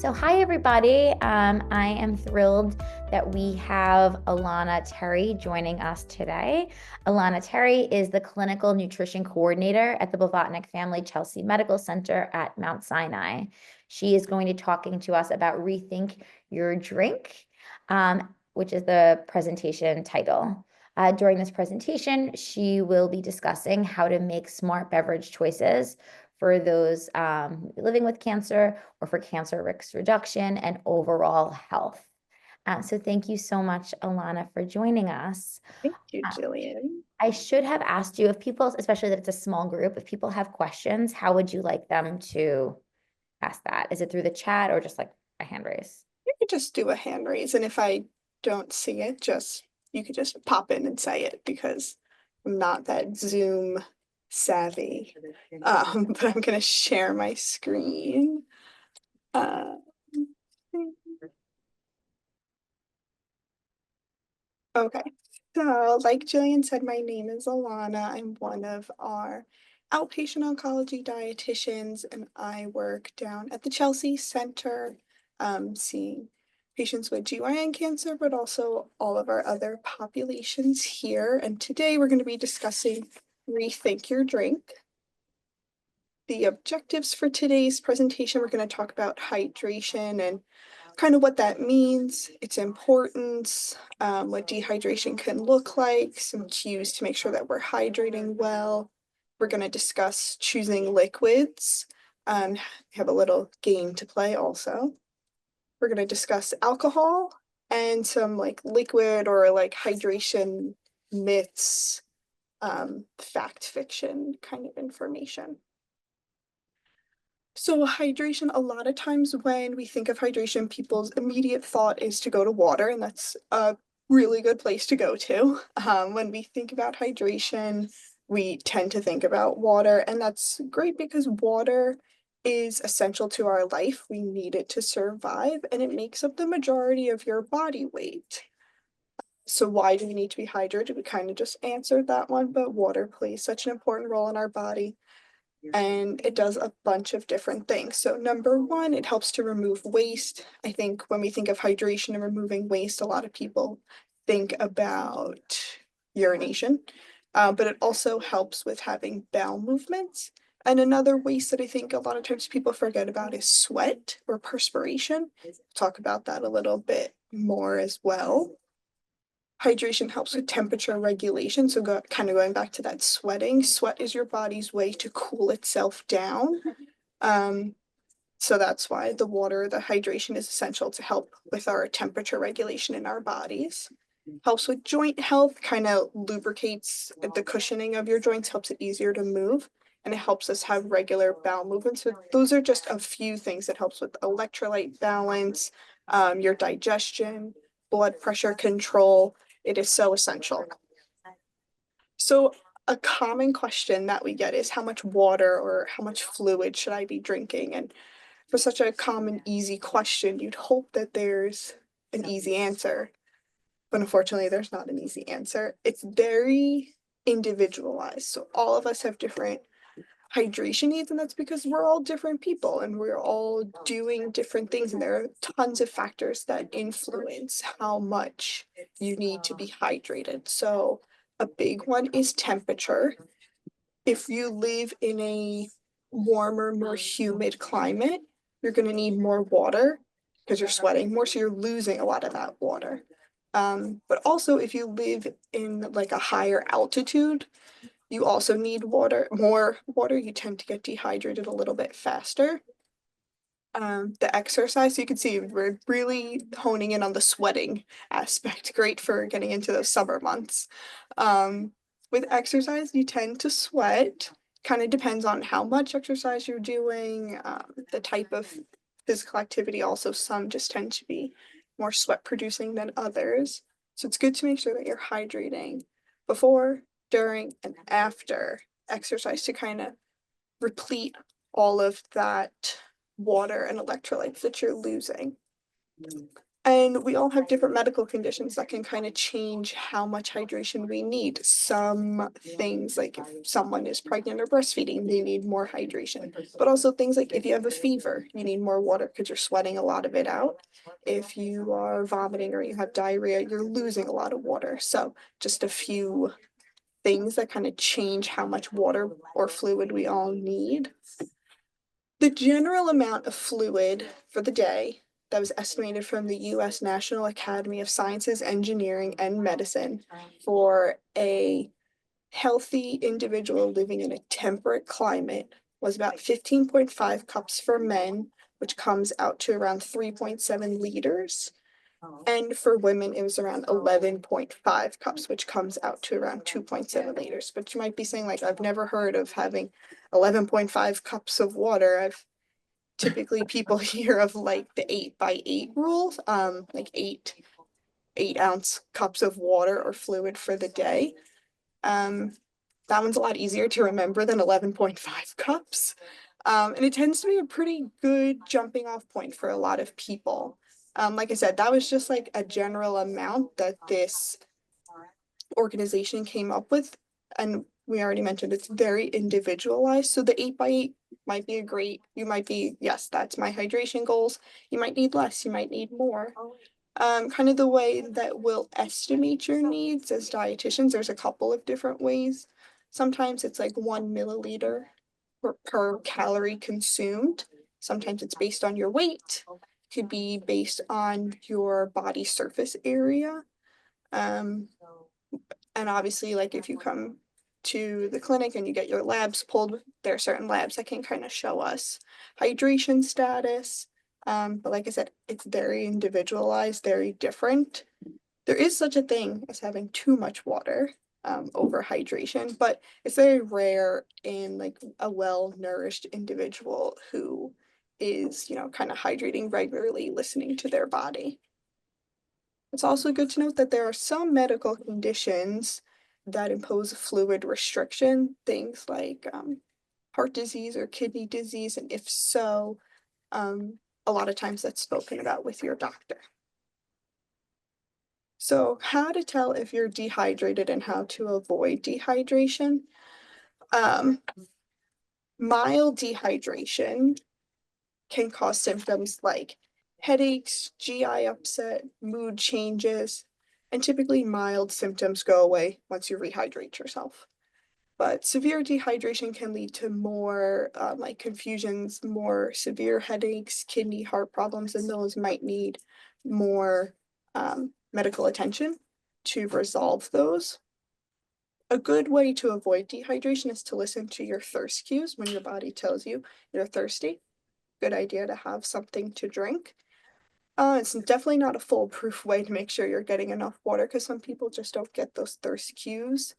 So hi everybody. I am thrilled that we have Alanna Terry joining us today. Alanna Terry is the Clinical Nutrition Coordinator at the Blavatnik Family Chelsea Medical Center at Mount Sinai. She is going to be talking to us about Rethink Your Drink, which is the presentation title. During this presentation, she will be discussing how to make smart beverage choices for those living with cancer or for cancer risk reduction and overall health. So thank you so much, Alanna, for joining us. Thank you, Uh, Jillian. I should have asked you if people, especially that it's a small group, if people have questions, how would you like them to ask that? Is it through the chat or just like a hand raise? You could just do a hand raise, and if I don't see it, you could just pop in and say it because I'm not that Zoom savvy. But I'm gonna share my screen. Uh, okay, so like Jillian said, my name is Alanna. I'm one of our outpatient oncology dietitians, and I work down at the Chelsea Center, seeing patients with GYN cancer, but also all of our other populations here. And today we're going to be discussing Rethink Your Drink. The objectives for today's presentation, we're going to talk about hydration and kind of what that means, its importance, what dehydration can look like, some cues to make sure that we're hydrating well. We're going to discuss choosing liquids, have a little game to play also. We're going to discuss alcohol and some like liquid or like hydration myths, fact fiction kind of information. So hydration, a lot of times when we think of hydration, people's immediate thought is to go to water, and that's a really good place to go to. When we think about hydration, we tend to think about water, and that's great because water is essential to our life. We need it to survive, and it makes up the majority of your body weight. So why do we need to be hydrated? We kind of just answered that one, but water plays such an important role in our body and it does a bunch of different things. So number one, it helps to remove waste. I think when we think of hydration and removing waste, a lot of people think about urination, but it also helps with having bowel movements. And another waste that I think a lot of times people forget about is sweat or perspiration. We'll talk about that a little bit more as well. Hydration helps with temperature regulation. So kind of going back to that sweating, sweat is your body's way to cool itself down. So that's why the hydration is essential to help with our temperature regulation in our bodies. Helps with joint health, kind of lubricates the cushioning of your joints, helps it easier to move, and it helps us have regular bowel movements. So those are just a few things that helps with electrolyte balance, your digestion, blood pressure control. It is so essential. So a common question that we get is how much water or how much fluid should I be drinking? And for such a common, easy question, you'd hope that there's an easy answer. But unfortunately, there's not an easy answer. It's very individualized. So all of us have different hydration needs, and that's because we're all different people and we're all doing different things. And there are tons of factors that influence how much you need to be hydrated. So a big one is temperature. If you live in a warmer, more humid climate, you're going to need more water because you're sweating more, so you're losing a lot of that water. But also if you live in like a higher altitude, you also need more water. You tend to get dehydrated a little bit faster. The exercise, so you can see we're really honing in on the sweating aspect. Great for getting into those summer months. With exercise, you tend to sweat. Kind of depends on how much exercise you're doing, the type of physical activity. Also, some just tend to be more sweat producing than others. So it's good to make sure that you're hydrating before, during, and after exercise to kind of replete all of that water and electrolytes that you're losing. And we all have different medical conditions that can kind of change how much hydration we need. Some things, like if someone is pregnant or breastfeeding, they need more hydration. But also things like if you have a fever, you need more water because you're sweating a lot of it out. If you are vomiting or you have diarrhea, you're losing a lot of water. So just a few things that kind of change how much water or fluid we all need. The general amount of fluid for the day that was estimated from the US National Academy of Sciences, Engineering, and Medicine for a healthy individual living in a temperate climate was about 15.5 cups for men, which comes out to around 3.7 liters. And for women, it was around 11.5 cups, which comes out to around 2.7 liters. But you might be saying, like, I've never heard of having 11.5 cups of water. I've typically people hear of like the 8 by 8 rule, like eight ounce cups of water or fluid for the day. Um, that one's a lot easier to remember than 11.5 cups. And it tends to be a pretty good jumping off point for a lot of people. Like I said, that was just like a general amount that this organization came up with. And we already mentioned it's very individualized. So the 8 by 8 might be you might be, yes, that's my hydration goals. You might need less, you might need more. Kind of the way that we'll estimate your needs as dietitians, there's a couple of different ways. Sometimes it's like 1 milliliter per calorie consumed. Sometimes it's based on your weight, could be based on your body surface area. Um, and obviously, like if you come to the clinic and you get your labs pulled, there are certain labs that can kind of show us hydration status. But like I said, it's very individualized, very different. There is such a thing as having too much water, over hydration, but it's very rare in like a well-nourished individual who is, kind of hydrating regularly, listening to their body. It's also good to note that there are some medical conditions that impose fluid restriction, things like heart disease or kidney disease, and if so, a lot of times that's spoken about with your doctor. So, how to tell if you're dehydrated and how to avoid dehydration. Um, Mild dehydration can cause symptoms like headaches, GI upset, mood changes, and typically mild symptoms go away once you rehydrate yourself. But severe dehydration can lead to more like confusions, more severe headaches, kidney, heart problems, and those might need more medical attention to resolve those. A good way to avoid dehydration is to listen to your thirst cues when your body tells you you're thirsty. Good idea to have something to drink. It's definitely not a foolproof way to make sure you're getting enough water because some people just don't get those thirst cues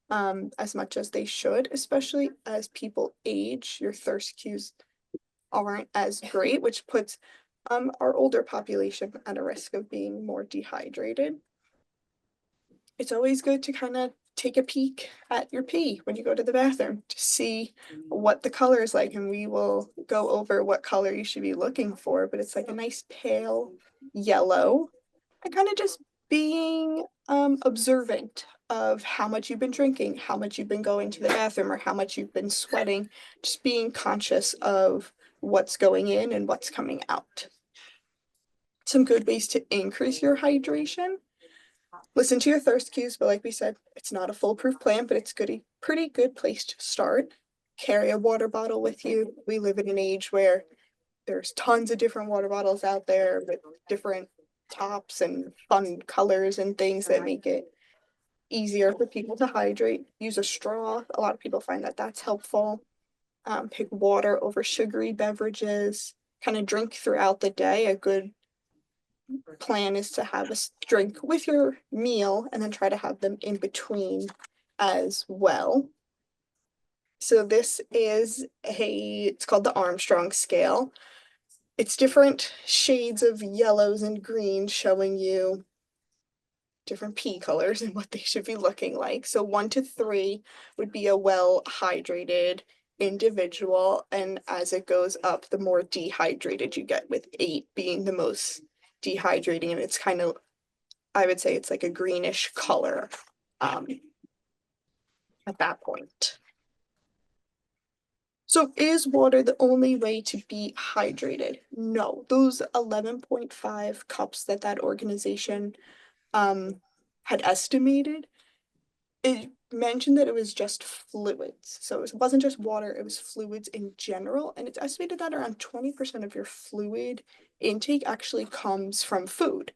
as much as they should, especially as people age. Your thirst cues aren't as great, which puts our older population at a risk of being more dehydrated. It's always good to kind of take a peek at your pee when you go to the bathroom to see what the color is like, and we will go over what color you should be looking for, but it's like a nice pale yellow, and kind of just being observant of how much you've been drinking, how much you've been going to the bathroom, or how much you've been sweating, just being conscious of what's going in and what's coming out. Some good ways to increase your hydration. Listen to your thirst cues, but like we said, it's not a foolproof plan, but it's pretty good place to start. Carry a water bottle with you. We live in an age where there's tons of different water bottles out there with different tops and fun colors and things that make it easier for people to hydrate. Use a straw. A lot of people find that that's helpful. Pick water over sugary beverages. Kind of drink throughout the day. A good plan is to have a drink with your meal and then try to have them in between as well. So this is it's called the Armstrong scale. It's different shades of yellows and greens showing you different pee colors and what they should be looking like. So 1 to 3 would be a well hydrated individual, and as it goes up, the more dehydrated you get, with 8 being the most dehydrating, and it's kind of, I would say it's like a greenish color at that point. So is water the only way to be hydrated? No, those 11.5 cups that organization had estimated, it mentioned that it was just fluids. So it wasn't just water, it was fluids in general. And it's estimated that around 20% of your fluid intake actually comes from food.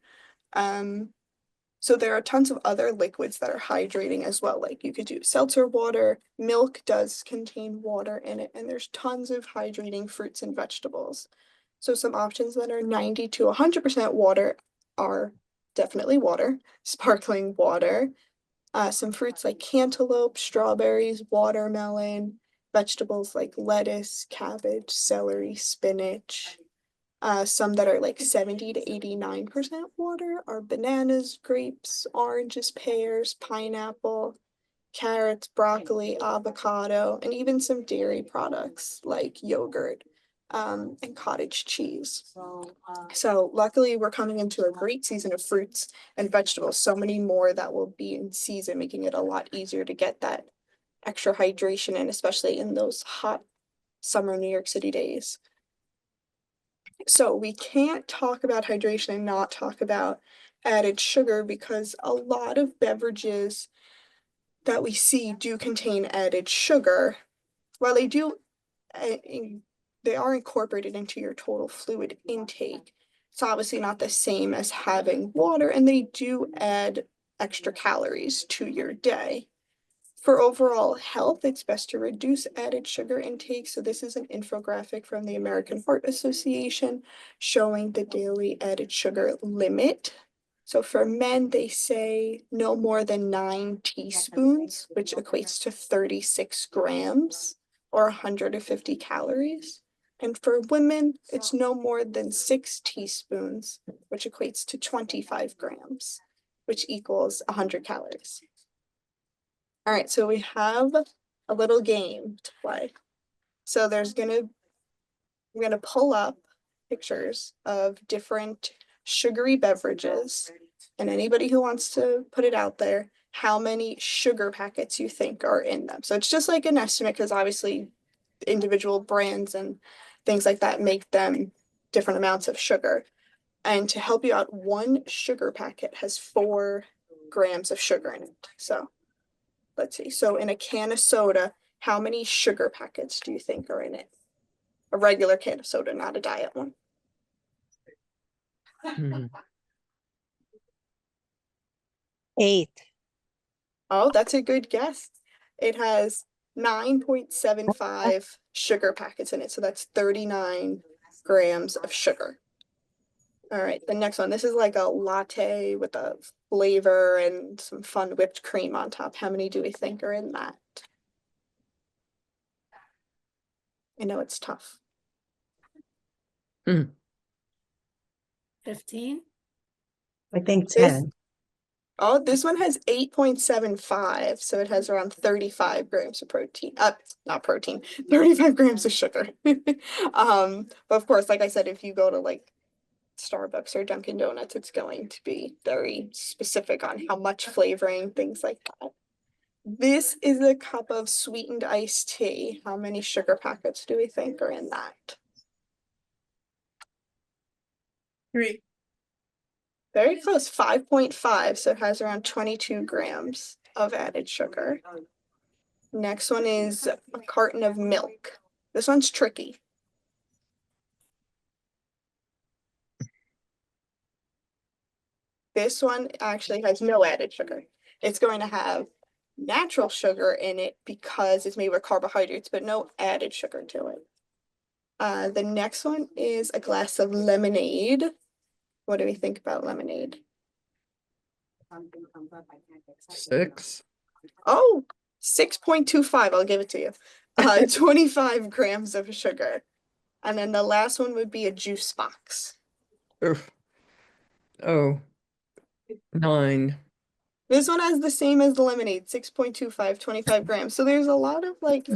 So there are tons of other liquids that are hydrating as well. Like you could do seltzer water, milk does contain water in it, and there's tons of hydrating fruits and vegetables. So some options that are 90 to 100% water are definitely water, sparkling water, some fruits like cantaloupe, strawberries, watermelon, vegetables like lettuce, cabbage, celery, spinach. Some that are like 70 to 89% water are bananas, grapes, oranges, pears, pineapple, carrots, broccoli, avocado, and even some dairy products like yogurt and cottage cheese. So luckily we're coming into a great season of fruits and vegetables, so many more that will be in season, making it a lot easier to get that extra hydration in, especially in those hot summer New York City days. So we can't talk about hydration and not talk about added sugar, because a lot of beverages that we see do contain added sugar. While they do, they are incorporated into your total fluid intake. It's obviously not the same as having water, and they do add extra calories to your day. For overall health, it's best to reduce added sugar intake. So this is an infographic from the American Heart Association showing the daily added sugar limit. So for men, they say no more than 9 teaspoons, which equates to 36 grams or 150 calories. And for women, it's no more than 6 teaspoons, which equates to 25 grams, which equals 100 calories. All right, so we have a little game to play. So we're gonna pull up pictures of different sugary beverages, and anybody who wants to put it out there, how many sugar packets you think are in them. So it's just like an estimate, because obviously individual brands and things like that make them different amounts of sugar. And to help you out, one sugar packet has 4 grams of sugar in it. So let's see. So in a can of soda, how many sugar packets do you think are in it? A regular can of soda, not a diet one. Mhm. 8. Oh, that's a good guess. It has 9.75 sugar packets in it. So that's 39 grams of sugar. All right, the next one. This is like a latte with a flavor and some fun whipped cream on top. How many do we think are in that? I know it's tough. 15. I think This 10. Oh, this one has 8.75, so it has around 35 grams of protein. Not protein, 35 grams of sugar. But of course, like I said, if you go to like Starbucks or Dunkin' Donuts, it's going to be very specific on how much flavoring, things like that. This is a cup of sweetened iced tea. How many sugar packets do we think are in that? 3. Very close, 5.5, so it has around 22 grams of added sugar. Next one is a carton of milk. This one's tricky. This one actually has no added sugar. It's going to have natural sugar in it because it's made with carbohydrates, but no added sugar to it. The next one is a glass of lemonade. What do we think about lemonade? 6. Oh, 6.25. I'll give it to you. 25 grams of sugar. And then the last one would be a juice box. Oof. Oh, 9. This one has the same as the lemonade, 6.25, 25 grams. So there's a lot of like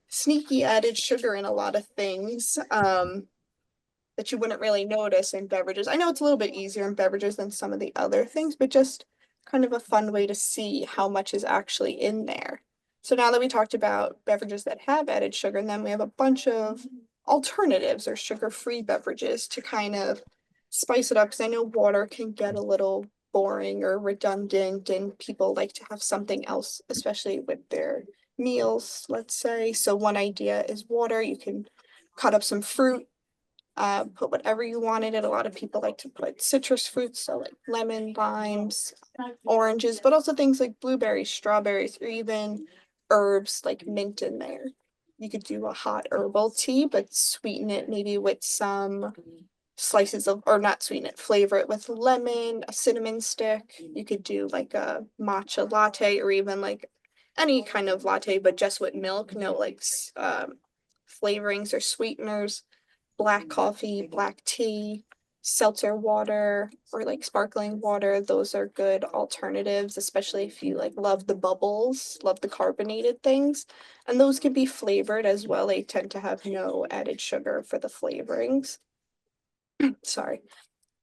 sneaky added sugar in a lot of things. that you wouldn't really notice in beverages. I know it's a little bit easier in beverages than some of the other things, but just kind of a fun way to see how much is actually in there. So now that we talked about beverages that have added sugar, and then we have a bunch of alternatives or sugar-free beverages to kind of spice it up, because I know water can get a little boring or redundant, and people like to have something else, especially with their meals, let's say. So one idea is water. You can cut up some fruit, put whatever you want in it. A lot of people like to put citrus fruits, so like lemon, limes, oranges, but also things like blueberries, strawberries, or even herbs like mint in there. You could do a hot herbal tea, but sweeten it maybe with some slices of, or not sweeten it, flavor it with lemon, a cinnamon stick. You could do like a matcha latte, or even like any kind of latte, but just with milk, no like flavorings or sweeteners. Black coffee, black tea, seltzer water, or like sparkling water. Those are good alternatives, especially if you like love the bubbles, love the carbonated things. And those can be flavored as well. They tend to have no added sugar for the flavorings. Sorry.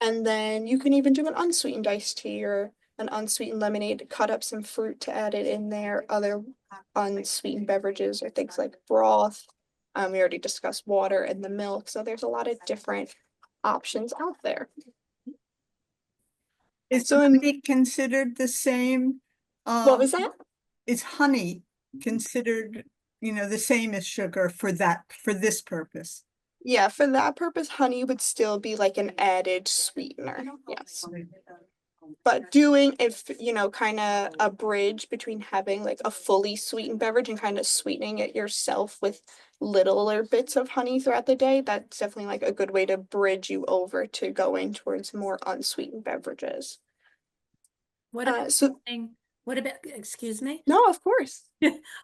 And then you can even do an unsweetened iced tea or an unsweetened lemonade, cut up some fruit to add it in there, other unsweetened beverages or things like broth. We already discussed water and the milk, so there's a lot of different options out there. Is So in- honey considered the same? What was that? Is honey considered, the same as sugar for this purpose? Yeah, for that purpose, honey would still be like an added sweetener. Yes. But doing, if kind of a bridge between having like a fully sweetened beverage and kind of sweetening it yourself with littler bits of honey throughout the day, that's definitely like a good way to bridge you over to going towards more unsweetened beverages. What about So excuse me? no, of course.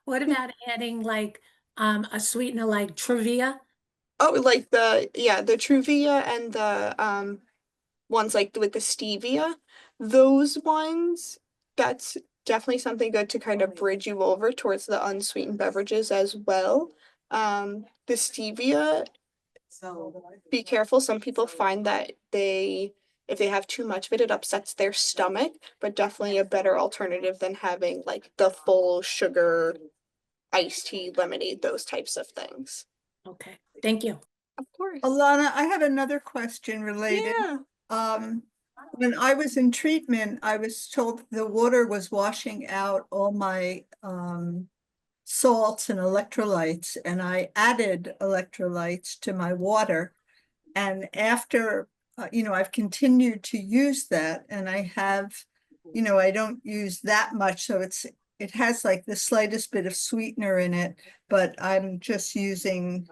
What about adding like a sweetener like Truvia? Oh, like the Truvia and the ones like with the stevia, those ones, that's definitely something good to kind of bridge you over towards the unsweetened beverages as well. The stevia, be careful. Some people find that if they have too much of it, it upsets their stomach, but definitely a better alternative than having like the full sugar iced tea, lemonade, those types of things. Okay, thank you. Of course. Alanna, I have another question related. Yeah. When I was in treatment, I was told the water was washing out all my salts and electrolytes, and I added electrolytes to my water. And after, I've continued to use that, and I have, I don't use that much, so it has like the slightest bit of sweetener in it, but I'm just using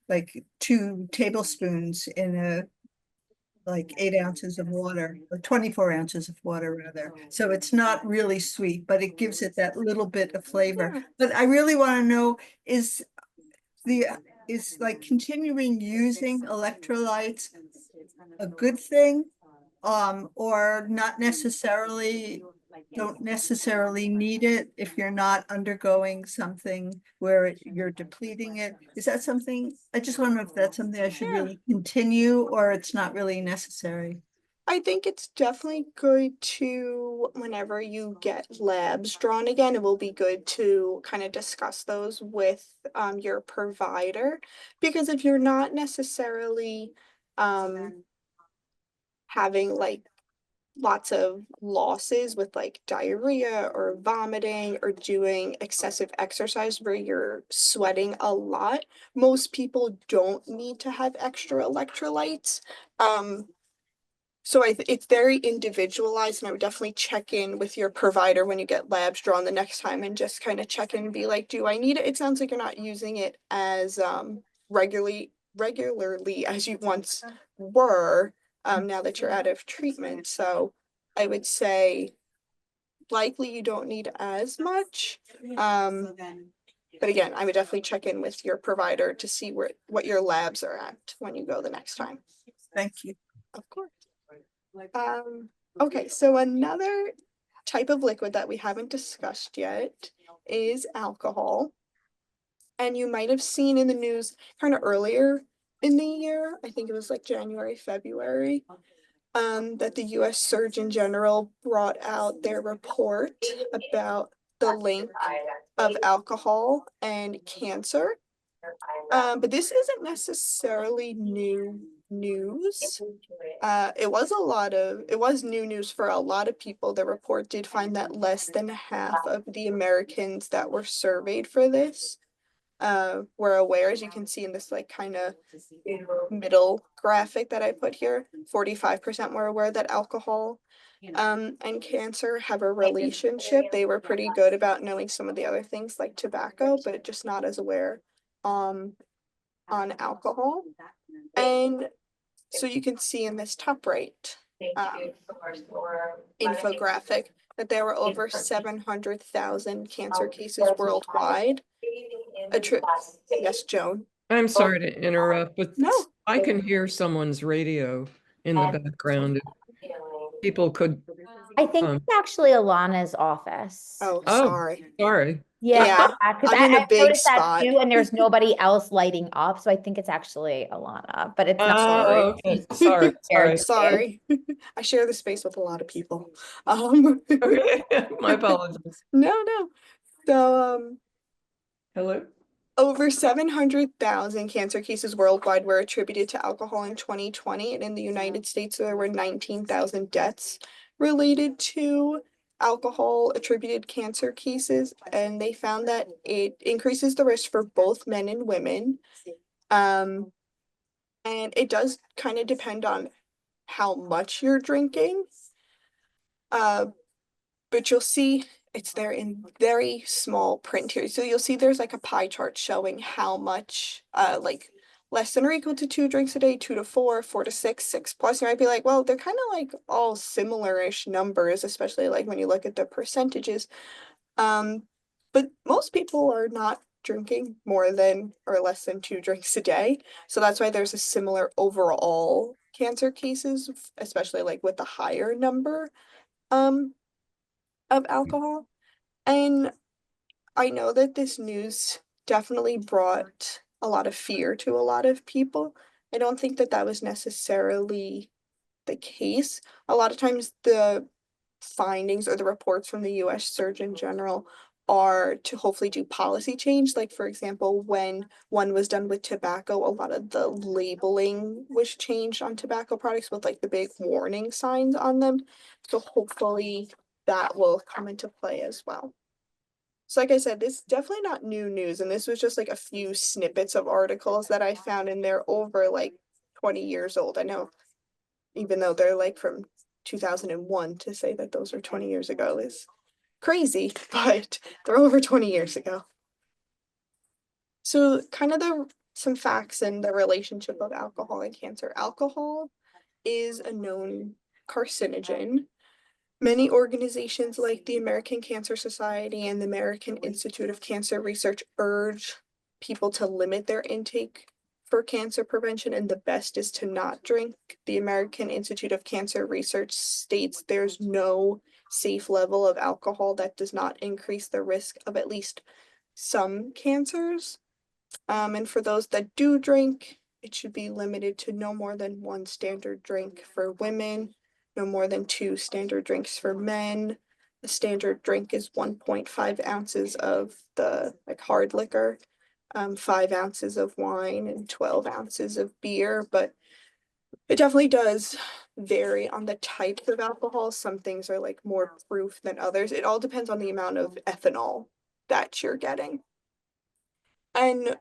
like 2 tablespoons in like 8 ounces of water, or 24 ounces of water rather. So it's not really sweet, but it gives it that little bit of flavor. Yeah. But I really want to know, is like continuing using electrolytes a good thing? Or not necessarily, don't necessarily need it if you're not undergoing something where you're depleting it. Is that something, I just wonder if that's something I should Yeah. really continue, or it's not really necessary? I think it's definitely good to, whenever you get labs drawn again, it will be good to kind of discuss those with your provider, because if you're not necessarily having like lots of losses with like diarrhea or vomiting or doing excessive exercise where you're sweating a lot, most people don't need to have extra electrolytes. So it's very individualized, and I would definitely check in with your provider when you get labs drawn the next time and just kind of check in and be like, do I need it? It sounds like you're not using it as regularly as you once were, now that you're out of treatment. So I would say likely you don't need as much. But again, I would definitely check in with your provider to see what your labs are at when you go the next time. Thank you. Of course. Okay, so another type of liquid that we haven't discussed yet is alcohol. And you might have seen in the news kind of earlier in the year year, I think it was like January, February, that the US Surgeon General brought out their report about the link of alcohol and cancer. But this isn't necessarily new news. It was new news for a lot of people. The report did find that less than half of the Americans that were surveyed for this were aware, as you can see in this like kind of middle graphic that I put here. 45% were aware that alcohol and cancer have a relationship. They were pretty good about knowing some of the other things like tobacco, but just not as aware on alcohol. And so you can see in this top right infographic that there were over 700,000 cancer cases worldwide. Yes, Joan. I'm sorry to interrupt, but No. I can hear someone's radio in the background. People could, I think Um, it's actually Alana's office. Oh, oh, sorry. sorry. Yeah, because I'm in a I've big noticed that spot. too, and there's nobody else lighting up, so I think it's actually Alanna, but it's not. Sorry. Okay, sorry, sorry. Sorry. I share the space with a lot of people. Okay, my apologies. No. So, Hello? over 700,000 cancer cases worldwide were attributed to alcohol in 2020, and in the United States, there were 19,000 deaths related to alcohol attributed cancer cases, and they found that it increases the risk for both men and women. And it does kind of depend on how much you're drinking. But you'll see it's there in very small print here. So you'll see there's like a pie chart showing how much, like less than or equal to 2 drinks a day, 2 to 4, 4 to 6, 6 plus. You might be like, well, they're kind of like all similar-ish numbers, especially like when you look at the percentages. But most people are not drinking more than or less than 2 drinks a day. So that's why there's a similar overall cancer cases, especially like with the higher number of alcohol. And I know that this news definitely brought a lot of fear to a lot of people. I don't think that that was necessarily the case. A lot of times the findings or the reports from the US Surgeon General are to hopefully do policy change. Like, for example, when one was done with tobacco, a lot of the labeling was changed on tobacco products with like the big warning signs on them. So hopefully that will come into play as well. So like I said, this is definitely not new news, and this was just like a few snippets of articles that I found, and they're over like 20 years old. I know, even though they're like from 2001, to say that those are 20 years ago is crazy, but they're over 20 years ago. So kind of some facts and the relationship of alcohol and cancer. Alcohol is a known carcinogen. Many organizations like the American Cancer Society and the American Institute of Cancer Research urge people to limit their intake for cancer prevention, and the best is to not drink. The American Institute of Cancer Research states there's no safe level of alcohol that does not increase the risk of at least some cancers. And for those that do drink, it should be limited to no more than 1 standard drink for women, no more than 2 standard drinks for men. A standard drink is 1.5 ounces of the like hard liquor, 5 ounces of wine, and 12 ounces of beer. But it definitely does vary on the types of alcohol. Some things are like more proof than others. It all depends on the amount of ethanol that you're getting. And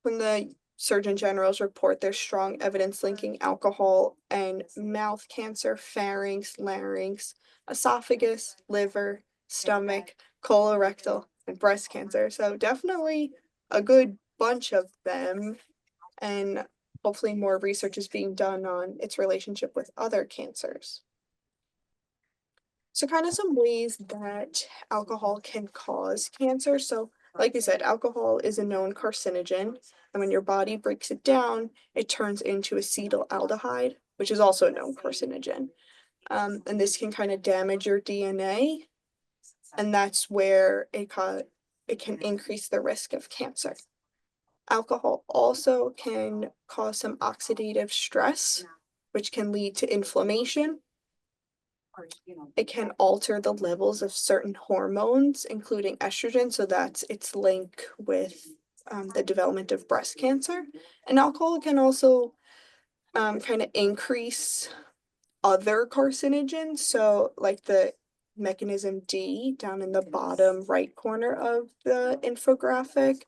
from the Surgeon General's report, there's strong evidence linking alcohol and mouth cancer, pharynx, larynx, esophagus, liver, stomach, colorectal, and breast cancer. So definitely a good bunch of them. And hopefully more research is being done on its relationship with other cancers. So kind of some ways that alcohol can cause cancer. So like we said, alcohol is a known carcinogen, and when your body breaks it down, it turns into acetaldehyde, which is also a known carcinogen. And this can kind of damage your DNA, and that's where it can increase the risk of cancer. Alcohol also can cause some oxidative stress, which can lead to inflammation. It can alter the levels of certain hormones, including estrogen, so that's its link with the development of breast cancer. And alcohol can also kind of increase other carcinogens, so like the mechanism D down in the bottom right corner of the infographic.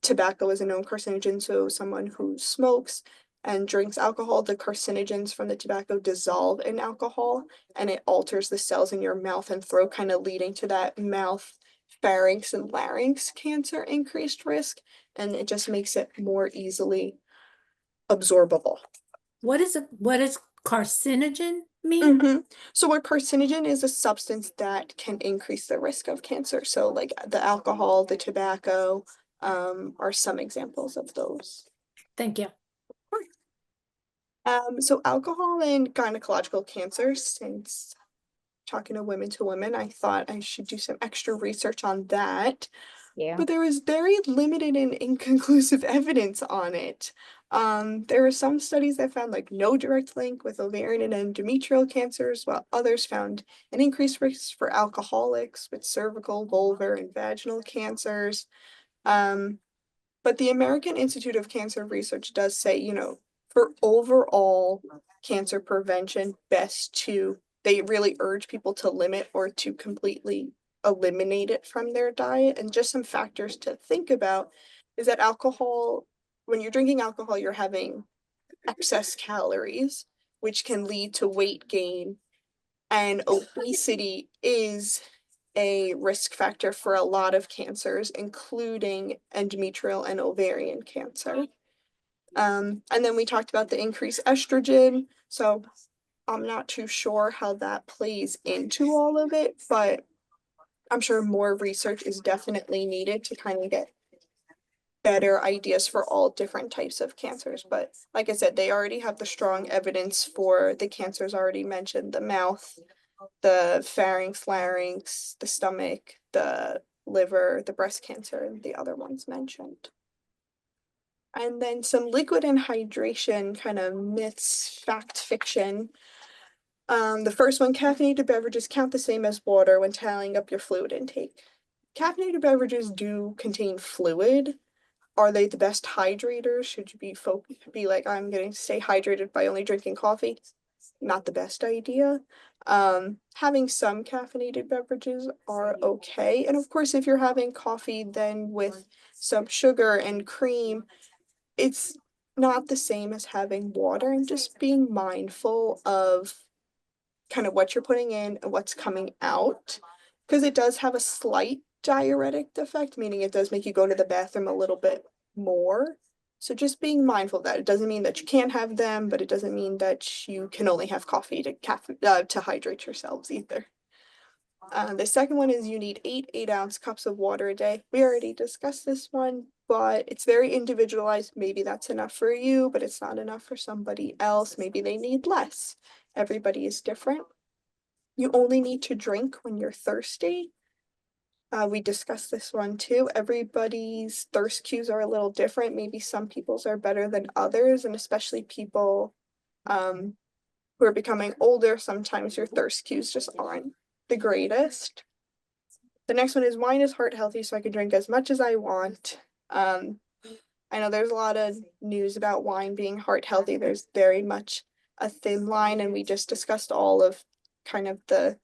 Tobacco is a known carcinogen, so someone who smokes and drinks alcohol, the carcinogens from the tobacco dissolve in alcohol, and it alters the cells in your mouth and throat, kind of leading to that mouth, pharynx, and larynx cancer increased risk, and it just makes it more easily absorbable. What is carcinogen mean? So a carcinogen is a substance that can increase the risk of cancer. So like the alcohol, the tobacco, are some examples of those. Thank you. So alcohol and gynecological cancers, since talking to women, I thought I should do some extra research on that. Yeah. But there was very limited and inconclusive evidence on it. There were some studies that found like no direct link with ovarian and endometrial cancers, while others found an increased risk for alcoholics with cervical, vulvar, and vaginal cancers. But the American Institute of Cancer Research does say, you know, for overall cancer prevention, they really urge people to limit or to completely eliminate it from their diet. And just some factors to think about is that alcohol, when you're drinking alcohol, you're having excess calories, which can lead to weight gain. And obesity is a risk factor for a lot of cancers, including endometrial and ovarian cancer. And then we talked about the increased estrogen. So I'm not too sure how that plays into all of it, but I'm sure more research is definitely needed to kind of get better ideas for all different types of cancers. But like I said, they already have the strong evidence for the cancers already mentioned, the mouth, the pharynx, larynx, the stomach, the liver, the breast cancer, and the other ones mentioned. And then some liquid and hydration kind of myths, fact, fiction. The first one, caffeinated beverages count the same as water when tallying up your fluid intake. Caffeinated beverages do contain fluid. Are they the best hydrators? Should you be like, I'm going to stay hydrated by only drinking coffee? Not the best idea. Having some caffeinated beverages are okay. And of course, if you're having coffee then with some sugar and cream, it's not the same as having water, and just being mindful of kind of what you're putting in and what's coming out, because it does have a slight diuretic effect, meaning it does make you go to the bathroom a little bit more. So just being mindful of that. It doesn't mean that you can't have them, but it doesn't mean that you can only have coffee to hydrate yourselves either. The second one is you need 8 cups of water a day. We already discussed this one, but it's very individualized. Maybe that's enough for you, but it's not enough for somebody else. Maybe they need less. Everybody is different. You only need to drink when you're thirsty. We discussed this one too. Everybody's thirst cues are a little different. Maybe some people's are better than others, and especially people who are becoming older, sometimes your thirst cues just aren't the greatest. The next one is wine is heart healthy, so I can drink as much as I want. I know there's a lot of news about wine being heart healthy. There's very much a thin line, and we just discussed all of kind of the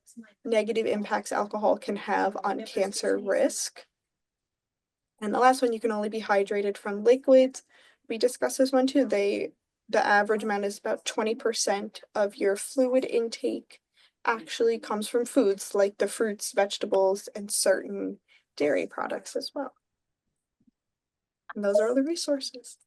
negative impacts alcohol can have on cancer risk. And the last one, you can only be hydrated from liquids. We discussed this one too. The average amount is about 20% of your fluid intake actually comes from foods like the fruits, vegetables, and certain dairy products as well. And those are all the resources.